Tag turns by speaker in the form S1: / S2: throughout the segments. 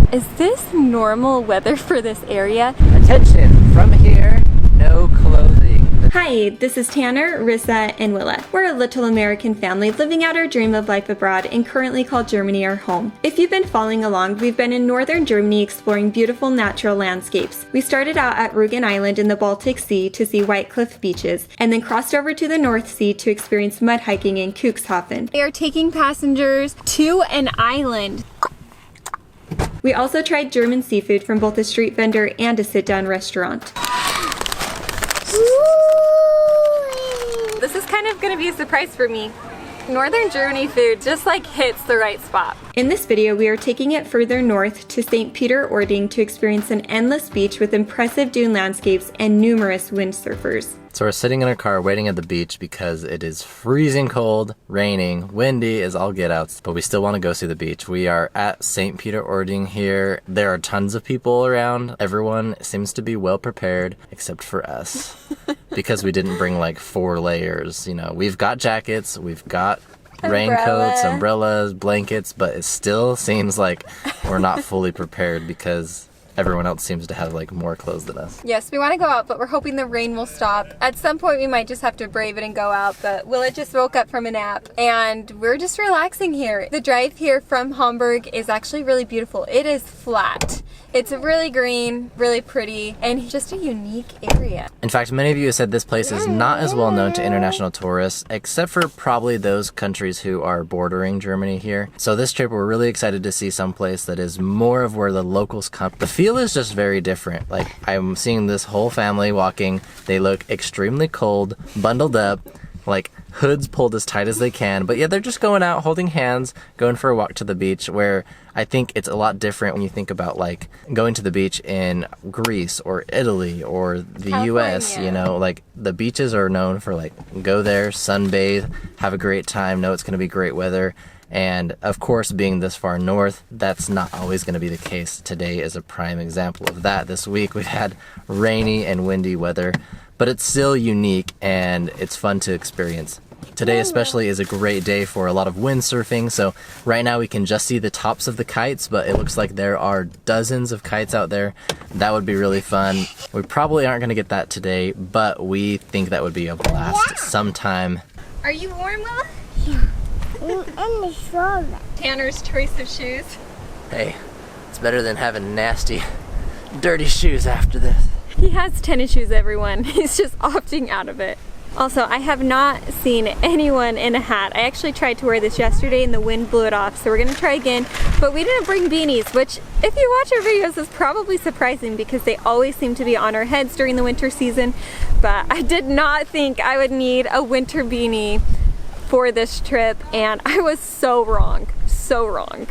S1: Is this normal weather for this area?
S2: Attention! From here, no clothing.
S1: Hi, this is Tanner, Risa, and Willa. We're a little American family living out our dream of life abroad and currently call Germany our home. If you've been following along, we've been in northern Germany exploring beautiful natural landscapes. We started out at Rügen Island in the Baltic Sea to see white cliff beaches, and then crossed over to the North Sea to experience mud hiking in Cuxhaven. They are taking passengers to an island. We also tried German seafood from both a street vendor and a sit-down restaurant. This is kind of going to be a surprise for me. Northern Germany food just like hits the right spot. In this video, we are taking it further north to St. Peter Ording to experience an endless beach with impressive dune landscapes and numerous windsurfers.
S2: So we're sitting in our car waiting at the beach because it is freezing cold, raining, windy as all get outs, but we still want to go see the beach. We are at St. Peter Ording here. There are tons of people around. Everyone seems to be well prepared except for us because we didn't bring like 4 layers. You know, we've got jackets, we've got raincoats, umbrellas, blankets, but it still seems like we're not fully prepared because everyone else seems to have like more clothes than us.
S1: Yes, we want to go out, but we're hoping the rain will stop. At some point we might just have to brave it and go out, but Willa just woke up from a nap and we're just relaxing here. The drive here from Hamburg is actually really beautiful. It is flat. It's really green, really pretty, and just a unique area.
S2: In fact, many of you have said this place is not as well known to international tourists, except for probably those countries who are bordering Germany here. So this trip, we're really excited to see someplace that is more of where the locals come. The feel is just very different. Like, I'm seeing this whole family walking. They look extremely cold, bundled up, like hoods pulled as tight as they can, but yeah, they're just going out holding hands, going for a walk to the beach, where I think it's a lot different when you think about like going to the beach in Greece or Italy or the US, you know, like the beaches are known for like go there, sunbathe, have a great time, know it's going to be great weather. And of course, being this far north, that's not always going to be the case. Today is a prime example of that. This week we've had rainy and windy weather, but it's still unique and it's fun to experience. Today especially is a great day for a lot of windsurfing, so right now we can just see the tops of the kites, but it looks like there are dozens of kites out there. That would be really fun. We probably aren't going to get that today, but we think that would be a blast sometime.
S1: Are you warm, Willa?
S3: Yeah.
S1: Tanner's choice of shoes.
S2: Hey, it's better than having nasty, dirty shoes after this.
S1: He has tennis shoes, everyone. He's just opting out of it. Also, I have not seen anyone in a hat. I actually tried to wear this yesterday and the wind blew it off, so we're gonna try again. But we didn't bring beanies, which if you watch our videos is probably surprising because they always seem to be on our heads during the winter season. But I did not think I would need a winter beanie for this trip, and I was so wrong. So wrong.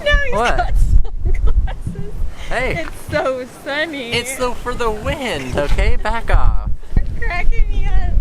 S1: Now he's got sunglasses.
S2: Hey.
S1: It's so sunny.
S2: It's for the wind, okay? Back off.
S1: You're cracking me up.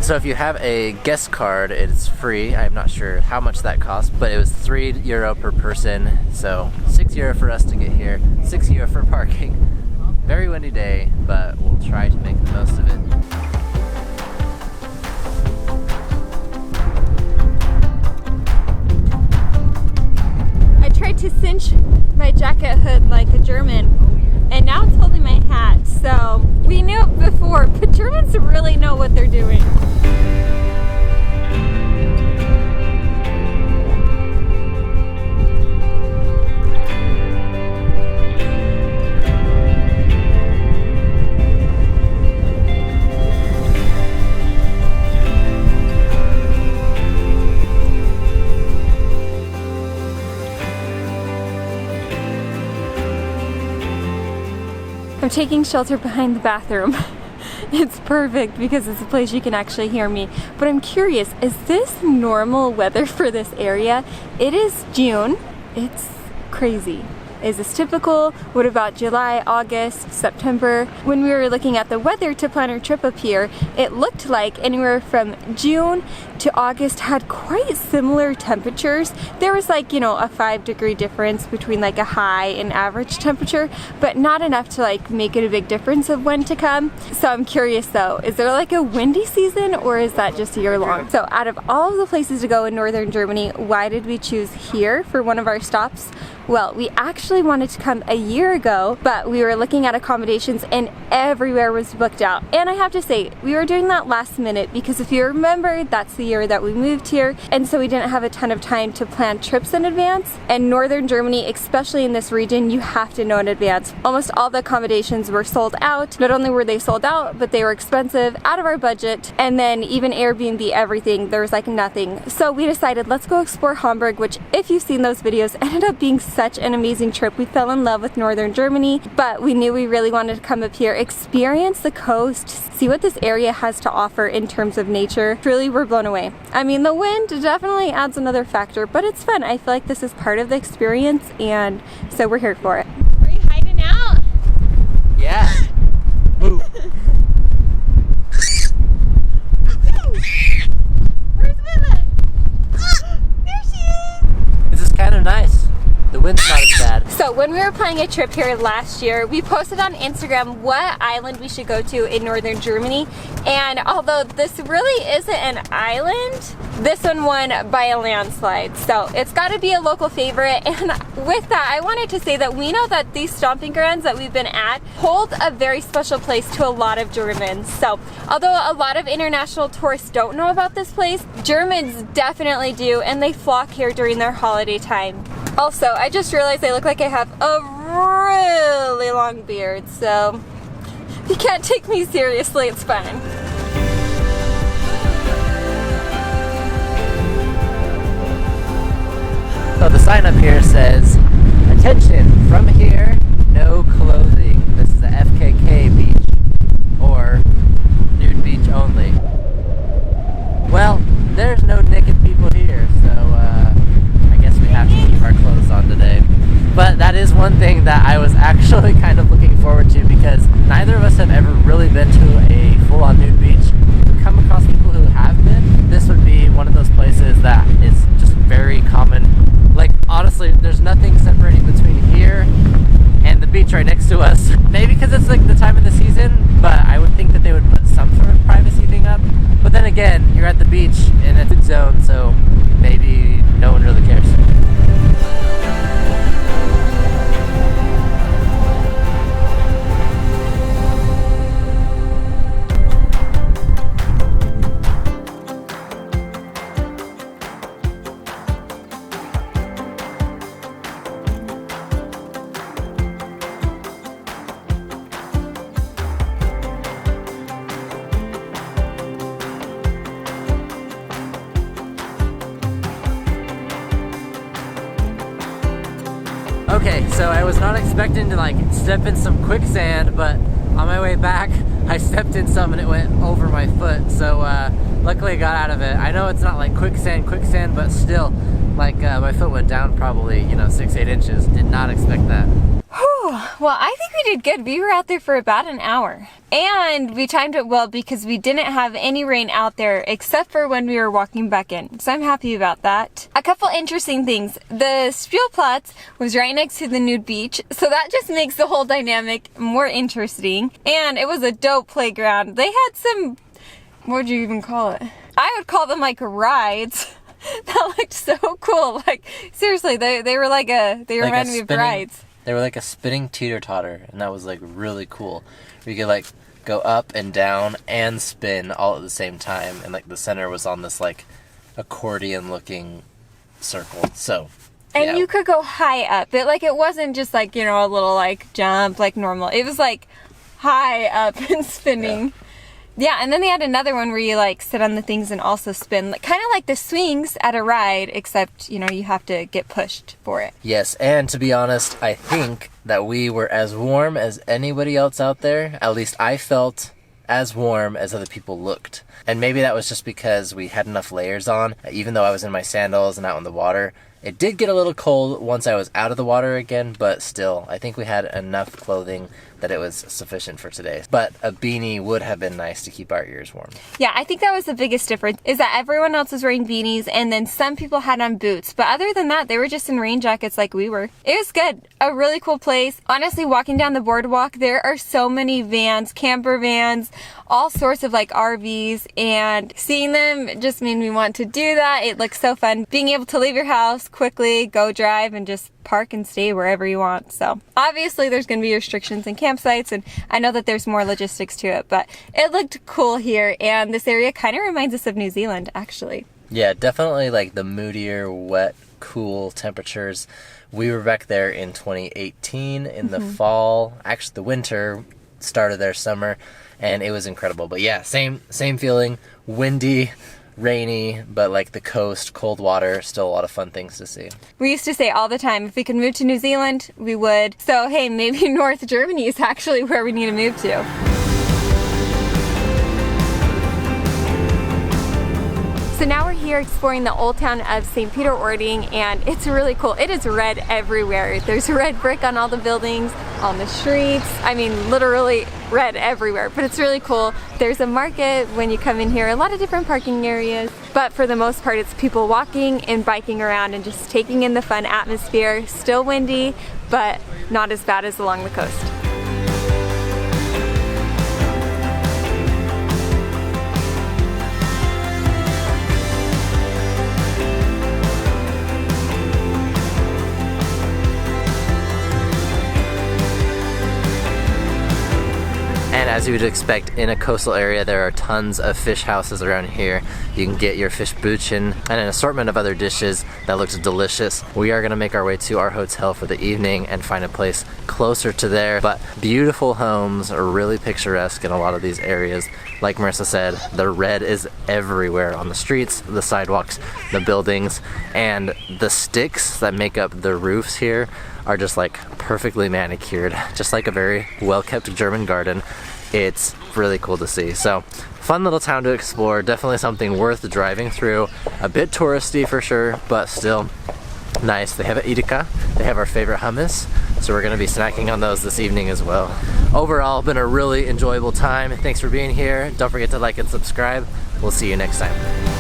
S2: So if you have a guest card, it's free. I'm not sure how much that costs, but it was €3 per person. So €6 for us to get here, €6 for parking. Very windy day, but we'll try to make the most of it.
S1: I tried to cinch my jacket hood like a German, and now it's holding my hat. So we knew it before, but Germans really know what they're doing. I'm taking shelter behind the bathroom. It's perfect because it's a place you can actually hear me. But I'm curious, is this normal weather for this area? It is June. It's crazy. Is this typical? What about July, August, September? When we were looking at the weather to plan our trip up here, it looked like anywhere from June to August had quite similar temperatures. There was like, you know, a 5-degree difference between like a high and average temperature, but not enough to like make it a big difference of when to come. So I'm curious though, is there like a windy season or is that just year long? So out of all of the places to go in northern Germany, why did we choose here for one of our stops? Well, we actually wanted to come a year ago, but we were looking at accommodations and everywhere was booked out. And I have to say, we were doing that last minute because if you remember, that's the year that we moved here, and so we didn't have a ton of time to plan trips in advance. And northern Germany, especially in this region, you have to know in advance. Almost all the accommodations were sold out. Not only were they sold out, but they were expensive, out of our budget, and then even Airbnb, everything, there was like nothing. So we decided, let's go explore Hamburg, which if you've seen those videos, ended up being such an amazing trip. We fell in love with northern Germany, but we knew we really wanted to come up here, experience the coast, see what this area has to offer in terms of nature. Truly, we're blown away. I mean, the wind definitely adds another factor, but it's fun. I feel like this is part of the experience, and so we're here for it. Are you hiding out?
S2: Yeah. Move.
S1: Where's Willa? There she is!
S2: This is kind of nice. The wind's not as bad.
S1: So when we were planning a trip here last year, we posted on Instagram what island we should go to in northern Germany. And although this really isn't an island, this one won by a landslide. So it's got to be a local favorite. And with that, I wanted to say that we know that these stomping grounds that we've been at hold a very special place to a lot of Germans. So although a lot of international tourists don't know about this place, Germans definitely do, and they flock here during their holiday time. Also, I just realized I look like I have a really long beard, so if you can't take me seriously, it's fine.
S2: So the sign up here says, "Attention, from here, no clothing. This is the FKK beach, or nude beach only." Well, there's no naked people here, so I guess we have to keep our clothes on today. But that is one thing that I was actually kind of looking forward to, because neither of us have ever really been to a full-on nude beach. We've come across people who have been. This would be one of those places that is just very common. Like, honestly, there's nothing separating between here and the beach right next to us. Maybe because it's like the time of the season, but I would think that they would put some sort of privacy thing up. But then again, you're at the beach in a food zone, so maybe no one really cares. Okay, so I was not expecting to like step in some quicksand, but on my way back, I stepped in some and it went over my foot. So luckily I got out of it. I know it's not like quicksand, but still, like my foot went down probably, 6-8 inches. Did not expect that.
S1: Well, I think we did good. We were out there for about an hour. And we timed it well because we didn't have any rain out there except for when we were walking back in. So I'm happy about that. A couple interesting things. The Spielplatz was right next to the nude beach, so that just makes the whole dynamic more interesting. And it was a dope playground. They had some, what would you even call it? I would call them like rides. That looked so cool. Like, seriously, they were they reminded me of rides.
S2: They were like a spinning teeter-totter, and that was like really cool. You could like go up and down and spin all at the same time, and like the center was on this like accordion-looking circle. So,
S1: and
S2: yeah.
S1: you could go high up. It wasn't just like, a little like jump like normal. It was like high up and spinning. Yeah, and then they had another one where you like sit on the things and also spin, kind of like the swings at a ride, except, you have to get pushed for it.
S2: Yes, and to be honest, I think that we were as warm as anybody else out there. At least I felt as warm as other people looked. And maybe that was just because we had enough layers on. Even though I was in my sandals and out in the water, It did get a little cold once I was out of the water again, but still, I think we had enough clothing that it was sufficient for today. But a beanie would have been nice to keep our ears warm.
S1: Yeah, I think that was the biggest difference, is that everyone else was wearing beanies and then some people had on boots. But other than that, they were just in rain jackets like we were. It was good. A really cool place. Honestly, walking down the boardwalk, there are so many vans, camper vans, all sorts of like RVs, and seeing them just made me want to do that. It looks so fun. Being able to leave your house quickly, go drive, and just park and stay wherever you want. So obviously there's going to be restrictions in campsites, and I know that there's more logistics to it, but it looked cool here, and this area kind of reminds us of New Zealand, actually.
S2: Yeah, definitely like the moodier, wet, cool temperatures. We were back there in 2018 in the fall, actually the winter, start of their summer, and it was incredible. But yeah, same feeling, windy, rainy, but like the coast, cold water, still a lot of fun things to see.
S1: We used to say all the time, if we could move to New Zealand, we would. So hey, maybe North Germany is actually where we need to move to. So now we're here exploring the old town of St. Peter Ording, and it's really cool. It is red everywhere. There's red brick on all the buildings, on the streets. I mean, literally red everywhere, but it's really cool. There's a market when you come in here, a lot of different parking areas, but for the most part, it's people walking and biking around and just taking in the fun atmosphere. Still windy, but not as bad as along the coast.
S2: And as you would expect in a coastal area, there are tons of fish houses around here. You can get your fish buchin and an assortment of other dishes that looks delicious. We are gonna make our way to our hotel for the evening and find a place closer to there. But beautiful homes are really picturesque in a lot of these areas. Like Marissa said, the red is everywhere on the streets, the sidewalks, the buildings, and the sticks that make up the roofs here are just like perfectly manicured, just like a very well-kept German garden. It's really cool to see. So fun little town to explore, definitely something worth driving through. A bit touristy for sure, but still nice. They have an Edeka, they have our favorite hummus, so we're gonna be snacking on those this evening as well. Overall, been a really enjoyable time. Thanks for being here. Don't forget to like and subscribe. We'll see you next time.